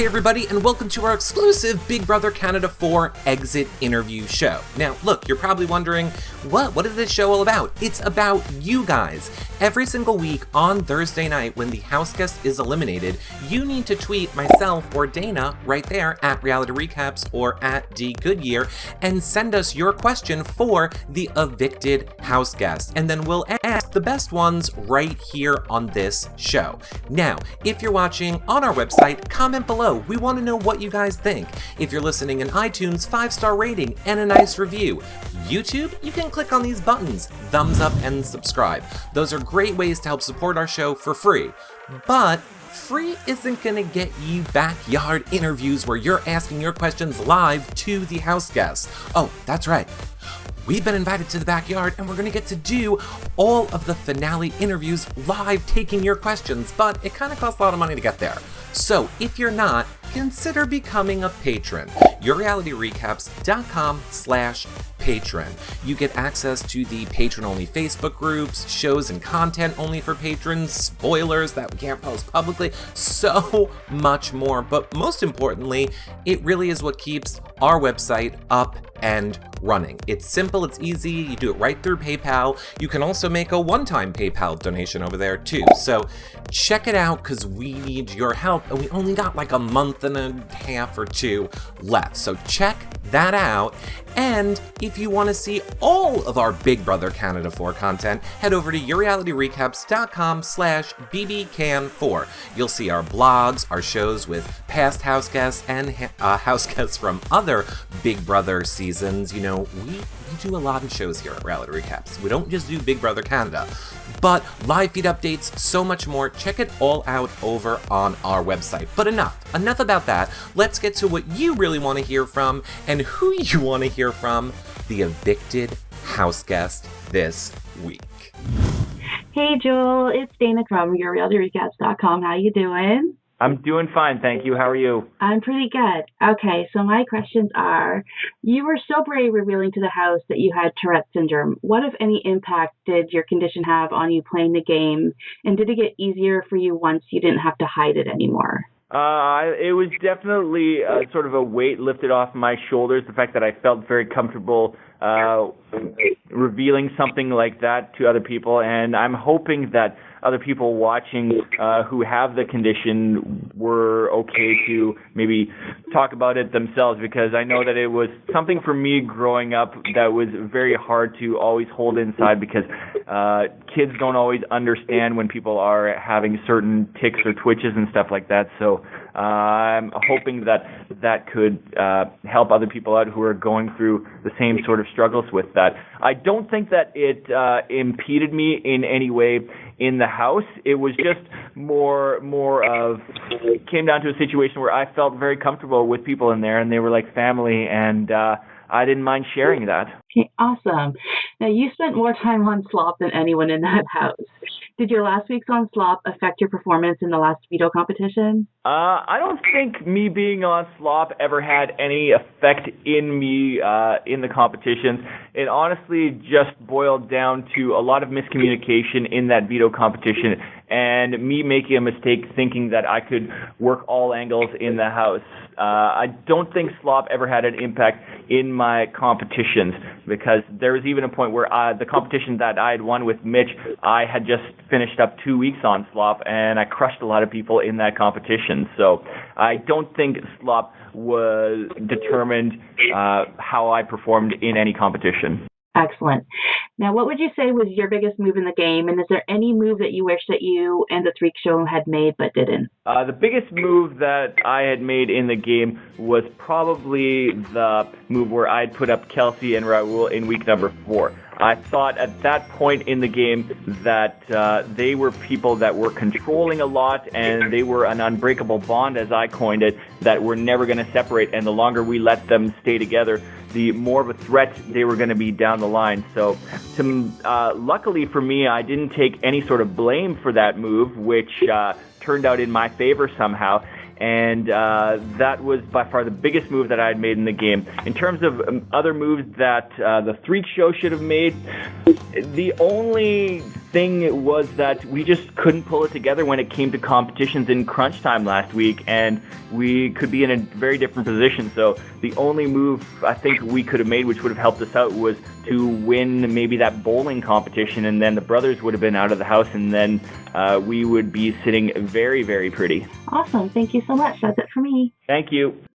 Hey everybody, and welcome to our exclusive Big Brother Canada 4 exit interview show. Now, look, you're probably wondering, what is this show all about? It's about you guys. Every single week on Thursday night when the house guest is eliminated, you need to tweet myself or Dana right there at Reality Recaps or at D Goodyear and send us your question for the evicted house guest. And then we'll ask the best ones right here on this show. Now, if you're watching on our website, comment below. We want to know what you guys think. If you're listening in iTunes, 5-star rating and a nice review. YouTube, you can click on these buttons, thumbs up and subscribe. Those are great ways to help support our show for free. But free isn't going to get you backyard interviews where you're asking your questions live to the house guests. Oh, that's right. We've been invited to the backyard and we're going to get to do all of the finale interviews live taking your questions, but it kind of costs a lot of money to get there. So if you're not, consider becoming a patron. YourRealityRecaps.com/patron. You get access to the patron-only Facebook groups, shows and content only for patrons, spoilers that we can't post publicly, so much more. But most importantly, it really is what keeps our website up and running. It's simple, it's easy, you do it right through PayPal. You can also make a one-time PayPal donation over there too. So check it out because we need your help and we only got like a month and a half or two left. So check that out. And if you want to see all of our Big Brother Canada 4 content, head over to YourRealityRecaps.com/BBCan4. You'll see our blogs, our shows with past house guests and house guests from other Big Brother seasons. You know, we do a lot of shows here at Reality Recaps. We don't just do Big Brother Canada, but live feed updates, so much more. Check it all out over on our website. But enough about that. Let's get to what you really want to hear from and who you want to hear from, the evicted house guest this week. Hey Joel, it's Dana from YourRealityRecaps.com. How you doing? I'm doing fine, thank you. How are you? I'm pretty good. Okay, so my questions are, you were so brave revealing to the house that you had Tourette syndrome. What, if any, impact did your condition have on you playing the game? And did it get easier for you once you didn't have to hide it anymore? It was definitely sort of a weight lifted off my shoulders, the fact that I felt very comfortable revealing something like that to other people, and I'm hoping that other people watching who have the condition were okay to maybe talk about it themselves, because I know that it was something for me growing up that was very hard to always hold inside, because kids don't always understand when people are having certain tics or twitches and stuff like that. So I'm hoping that could help other people out who are going through the same sort of struggles with that. I don't think that it impeded me in any way in the house. It was just more of, it came down to a situation where I felt very comfortable with people in there and they were like family, and I didn't mind sharing that. Okay, awesome. Now, you spent more time on slop than anyone in that house. Did your last week's on slop affect your performance in the last veto competition? I don't think me being on slop ever had any effect in me in the competitions. It honestly just boiled down to a lot of miscommunication in that veto competition and me making a mistake thinking that I could work all angles in the house. I don't think slop ever had an impact in my competitions, because there was even a point where the competition that I had won with Mitch, I had just finished up 2 weeks on slop and I crushed a lot of people in that competition. So I don't think slop was determined how I performed in any competition. Excellent. Now, what would you say was your biggest move in the game, and is there any move that you wish that you and the Freak Show had made but didn't? The biggest move that I had made in the game was probably the move where I had put up Kelsey and Raul in week number 4. I thought at that point in the game that they were people that were controlling a lot, and they were an unbreakable bond, as I coined it, that were never going to separate, and the longer we let them stay together, the more of a threat they were going to be down the line. So luckily for me, I didn't take any sort of blame for that move, which turned out in my favor somehow. And that was by far the biggest move that I had made in the game. In terms of other moves that the Freak Show should have made, the only thing was that we just couldn't pull it together when it came to competitions in crunch time last week, and we could be in a very different position. So the only move I think we could have made, which would have helped us out, was to win maybe that bowling competition, and then the brothers would have been out of the house, and then we would be sitting very, very pretty. Awesome. Thank you so much. That's it for me. Thank you.